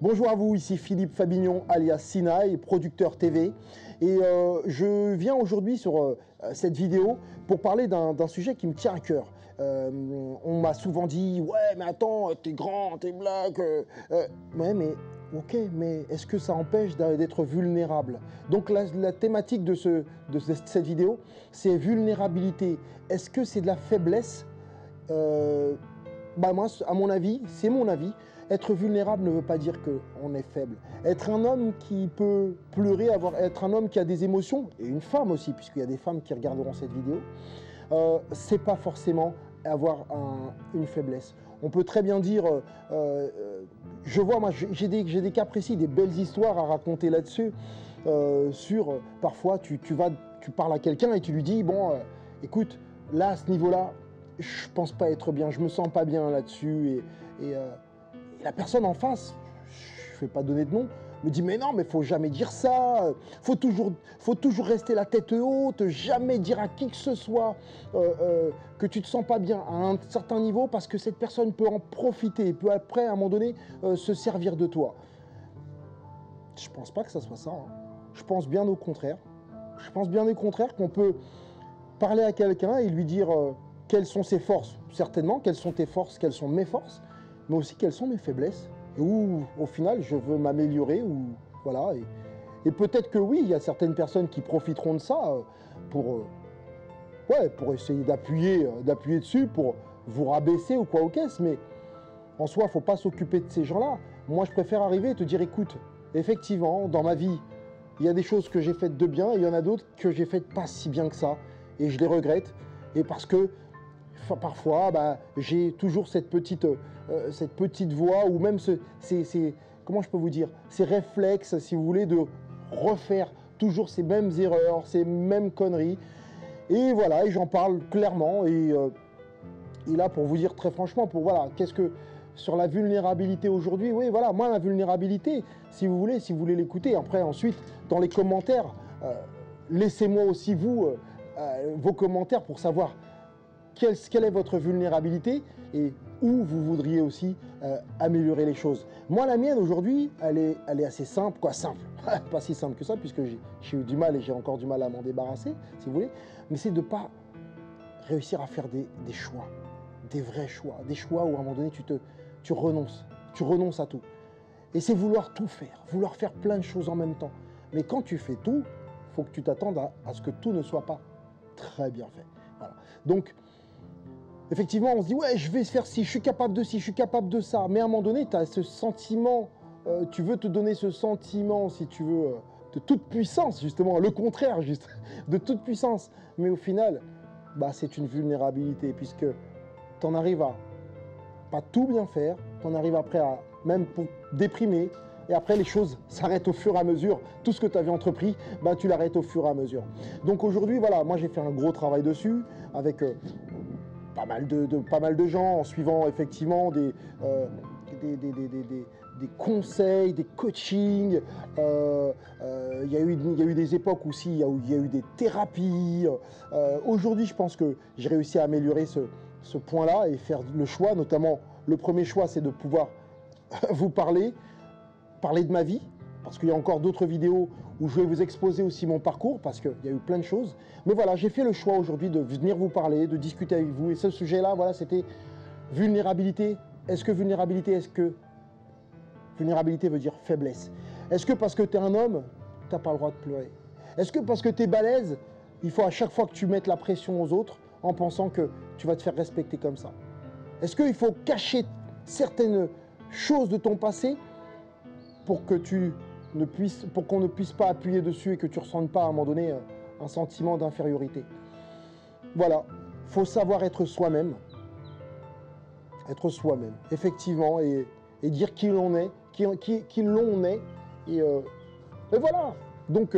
Bonjour à vous, ici Philippe Fabignon alias Sinaï, producteur TV. Et je viens aujourd'hui sur cette vidéo pour parler d'un sujet qui me tient à cœur. On m'a souvent dit « Ouais, mais attends, t'es grand, t'es black. » Ouais, mais ok, mais est-ce que ça empêche d'être vulnérable? Donc la thématique de cette vidéo, c'est vulnérabilité. Est-ce que c'est de la faiblesse? Moi, à mon avis, c'est mon avis, être vulnérable ne veut pas dire qu'on est faible. Être un homme qui peut pleurer, être un homme qui a des émotions, et une femme aussi, puisqu'il y a des femmes qui regarderont cette vidéo, c'est pas forcément avoir une faiblesse. On peut très bien dire, je vois, moi j'ai des cas précis, des belles histoires à raconter là-dessus, parfois tu parles à quelqu'un et tu lui dis, bon, écoute, là, à ce niveau-là, je pense pas être bien, je me sens pas bien là-dessus, et la personne en face, je vais pas donner de nom, me dit mais non, mais faut jamais dire ça, faut toujours rester la tête haute, jamais dire à qui que ce soit que tu te sens pas bien à un certain niveau, parce que cette personne peut en profiter, peut après à un moment donné se servir de toi. Je pense pas que ça soit ça, hein. Je pense bien au contraire. Je pense bien au contraire qu'on peut parler à quelqu'un et lui dire quelles sont ses forces, certainement, quelles sont tes forces, quelles sont mes forces, mais aussi quelles sont mes faiblesses, où au final je veux m'améliorer, ou voilà. Et peut-être que oui, il y a certaines personnes qui profiteront de ça pour essayer d'appuyer dessus, pour vous rabaisser ou quoi aux caisses, mais en soi, il ne faut pas s'occuper de ces gens-là. Moi, je préfère arriver et te dire, écoute, effectivement, dans ma vie, il y a des choses que j'ai faites de bien, et il y en a d'autres que j'ai faites pas si bien que ça, et je les regrette, et parce que parfois, j'ai toujours cette petite voix, ou même comment je peux vous dire, ces réflexes, si vous voulez, de refaire toujours ces mêmes erreurs, ces mêmes conneries. Et voilà, et j'en parle clairement, et là, pour vous dire très franchement, sur la vulnérabilité aujourd'hui, oui, voilà, moi, la vulnérabilité, si vous voulez l'écouter, après, ensuite, dans les commentaires, laissez-moi aussi, vos commentaires pour savoir quelle est votre vulnérabilité et où vous voudriez aussi améliorer les choses. Moi, la mienne aujourd'hui, elle est assez simple, simple, pas si simple que ça, puisque j'ai eu du mal et j'ai encore du mal à m'en débarrasser, si vous voulez, mais c'est de ne pas réussir à faire des choix, des vrais choix, des choix où à un moment donné, tu renonces à tout. Et c'est vouloir tout faire, vouloir faire plein de choses en même temps. Mais quand tu fais tout, il faut que tu t'attendes à ce que tout ne soit pas très bien fait. Voilà. Donc, effectivement, on se dit, ouais, je vais faire ci, je suis capable de ci, je suis capable de ça. Mais à un moment donné, tu as ce sentiment, tu veux te donner ce sentiment, si tu veux, de toute puissance, justement, le contraire, juste, de toute puissance. Mais au final, c'est une vulnérabilité, puisque tu en arrives à pas tout bien faire, tu en arrives après à même pour déprimer, et après les choses s'arrêtent au fur et à mesure. Tout ce que tu avais entrepris, tu l'arrêtes au fur et à mesure. Donc aujourd'hui, voilà, moi j'ai fait un gros travail dessus, avec pas mal de gens, en suivant effectivement des conseils, des coachings. Il y a eu des époques aussi, il y a eu des thérapies. Aujourd'hui, je pense que j'ai réussi à améliorer ce point-là et faire le choix, notamment le premier choix, c'est de pouvoir vous parler de ma vie, parce qu'il y a encore d'autres vidéos où je vais vous exposer aussi mon parcours, parce qu'il y a eu plein de choses. Mais voilà, j'ai fait le choix aujourd'hui de venir vous parler, de discuter avec vous. Et ce sujet-là, voilà, c'était vulnérabilité. Est-ce que vulnérabilité veut dire faiblesse? Est-ce que parce que tu es un homme, tu n'as pas le droit de pleurer? Est-ce que parce que tu es balèze, il faut à chaque fois que tu mettes la pression aux autres en pensant que tu vas te faire respecter comme ça? Est-ce qu'il faut cacher certaines choses de ton passé pour qu'on ne puisse pas appuyer dessus et que tu ne ressentes pas à un moment donné un sentiment d'infériorité? Voilà, il faut savoir être soi-même, effectivement, et dire qui l'on est, et voilà. Donc,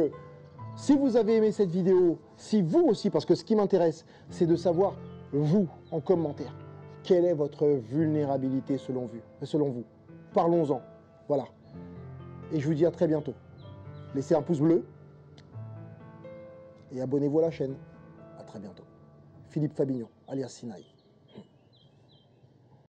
si vous avez aimé cette vidéo, si vous aussi, parce que ce qui m'intéresse, c'est de savoir, vous, en commentaire, quelle est votre vulnérabilité selon vous. Parlons-en, voilà. Et je vous dis à très bientôt. Laissez un pouce bleu et abonnez-vous à la chaîne. À très bientôt. Philippe Fabignon, alias Sinaï.